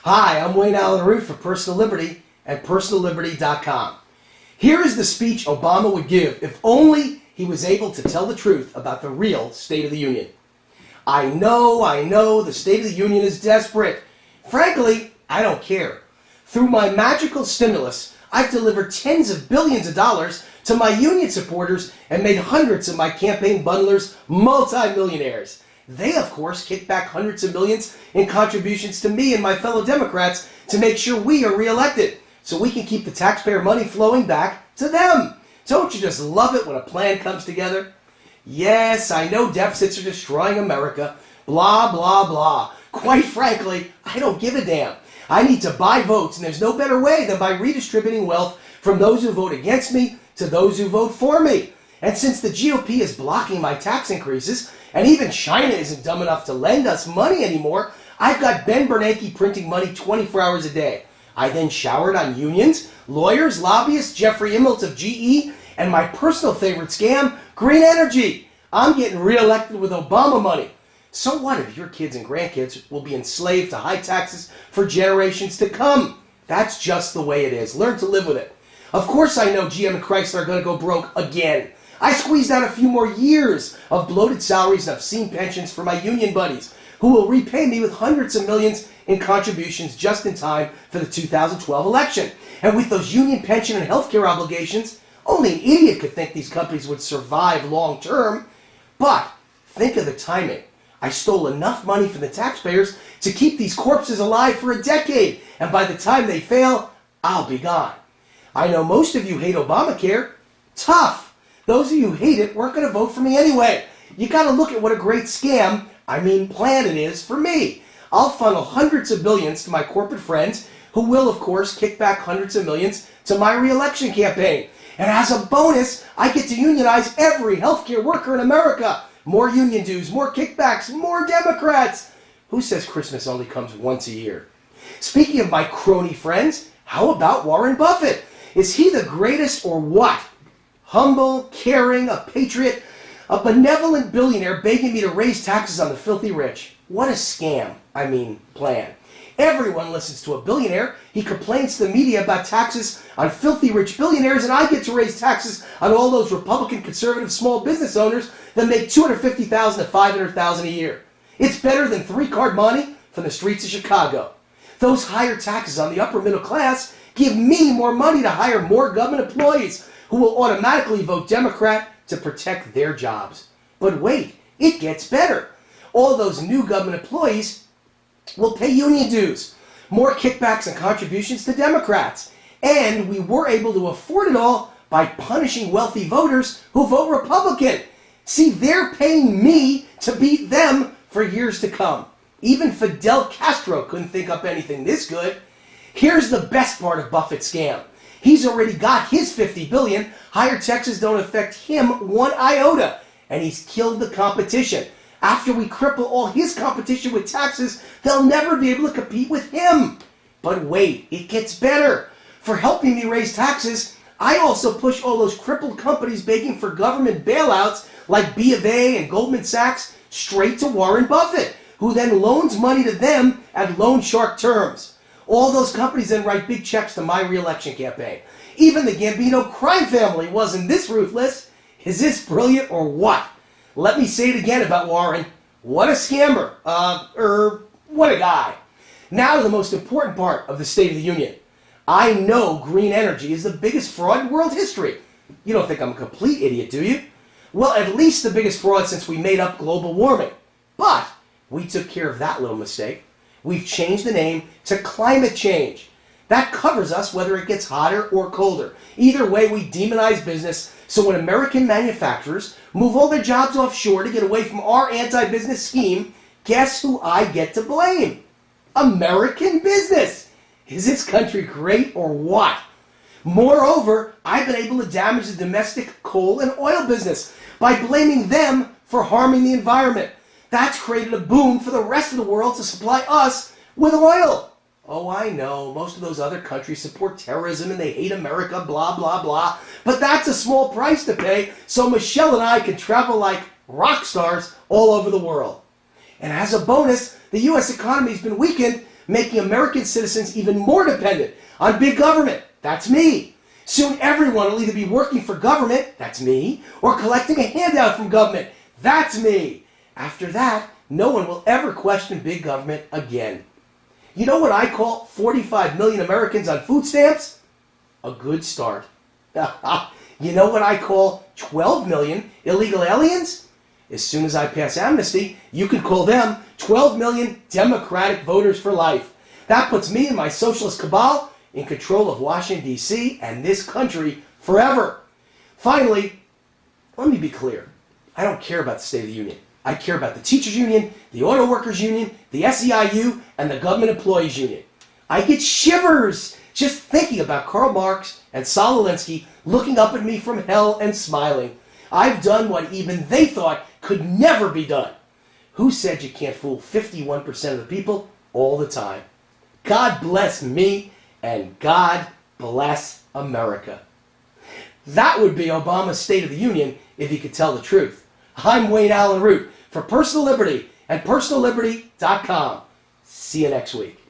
Hi, I'm Wayne Allen Root for Personal Liberty at PersonalLiberty.com. Here is the speech Obama would give if only he was able to tell the truth about the real State of the Union. I know, the State of the Union is desperate. Frankly, I don't care. Through my magical stimulus, I've delivered tens of billions of dollars to my union supporters and made hundreds of my campaign bundlers multi-millionaires. They, of course, kick back hundreds of millions in contributions to me and my fellow Democrats to make sure we are reelected, so we can keep the taxpayer money flowing back to them. Don't you just love it when a plan comes together? Yes, I know deficits are destroying America. Blah, blah, blah. Quite frankly, I don't give a damn. I need to buy votes, and there's no better way than by redistributing wealth from those who vote against me to those who vote for me. And since the GOP is blocking my tax increases, and even China isn't dumb enough to lend us money anymore, I've got Ben Bernanke printing money 24 hours a day. I then showered on unions, lawyers, lobbyists, Jeffrey Immelt of GE, and my personal favorite scam, green energy. I'm getting reelected with Obama money. So what if your kids and grandkids will be enslaved to high taxes for generations to come? That's just the way it is. Learn to live with it. Of course I know GM and Chrysler are going to go broke again. I squeezed out a few more years of bloated salaries and obscene pensions for my union buddies, who will repay me with hundreds of millions in contributions just in time for the 2012 election. And with those union pension and healthcare obligations, only an idiot could think these companies would survive long term. But think of the timing. I stole enough money from the taxpayers to keep these corpses alive for a decade, and by the time they fail, I'll be gone. I know most of you hate Obamacare. Tough. Those of you who hate it weren't going to vote for me anyway. You got to look at what a great scam, plan it is for me. I'll funnel hundreds of billions to my corporate friends, who will, of course, kick back hundreds of millions to my re-election campaign. And as a bonus, I get to unionize every healthcare worker in America. More union dues, more kickbacks, more Democrats. Who says Christmas only comes once a year? Speaking of my crony friends, how about Warren Buffett? Is he the greatest or what? Humble, caring, a patriot, a benevolent billionaire begging me to raise taxes on the filthy rich. What a scam, plan. Everyone listens to a billionaire. He complains to the media about taxes on filthy rich billionaires, and I get to raise taxes on all those Republican conservative small business owners that make $250,000 to $500,000 a year. It's better than three-card money from the streets of Chicago. Those higher taxes on the upper middle class give me more money to hire more government employees who will automatically vote Democrat to protect their jobs. But wait, it gets better. All those new government employees will pay union dues, more kickbacks and contributions to Democrats. And we were able to afford it all by punishing wealthy voters who vote Republican. See, they're paying me to beat them for years to come. Even Fidel Castro couldn't think up anything this good. Here's the best part of Buffett's scam. He's already got his $50 billion. Higher taxes don't affect him one iota. And he's killed the competition. After we cripple all his competition with taxes, they'll never be able to compete with him. But wait, it gets better. For helping me raise taxes, I also push all those crippled companies begging for government bailouts like B of A and Goldman Sachs straight to Warren Buffett, who then loans money to them at loan shark terms. All those companies then write big checks to my re-election campaign. Even the Gambino crime family wasn't this ruthless. Is this brilliant or what? Let me say it again about Warren. What a scammer. What a guy. Now to the most important part of the State of the Union. I know green energy is the biggest fraud in world history. You don't think I'm a complete idiot, do you? Well, at least the biggest fraud since we made up global warming. But we took care of that little mistake. We've changed the name to climate change. That covers us whether it gets hotter or colder. Either way, we demonize business, so when American manufacturers move all their jobs offshore to get away from our anti-business scheme, guess who I get to blame? American business. Is this country great or what? Moreover, I've been able to damage the domestic coal and oil business by blaming them for harming the environment. That's created a boom for the rest of the world to supply us with oil. Oh, I know, most of those other countries support terrorism and they hate America, blah, blah, blah. But that's a small price to pay, so Michelle and I can travel like rock stars all over the world. And as a bonus, the U.S. economy has been weakened making American citizens even more dependent on big government. That's me. Soon everyone will either be working for government, that's me, or collecting a handout from government, that's me. After that, no one will ever question big government again. You know what I call 45 million Americans on food stamps? A good start. You know what I call 12 million illegal aliens? As soon as I pass amnesty, you could call them 12 million Democratic voters for life. That puts me and my socialist cabal in control of Washington, D.C. and this country forever. Finally, let me be clear. I don't care about the State of the Union. I care about the Teachers Union, the Auto Workers Union, the SEIU, and the Government Employees Union. I get shivers just thinking about Karl Marx and Saul Alinsky looking up at me from hell and smiling. I've done what even they thought could never be done. Who said you can't fool 51% of the people all the time? God bless me and God bless America. That would be Obama's State of the Union if he could tell the truth. I'm Wayne Allen Root for Personal Liberty and PersonalLiberty.com. See you next week.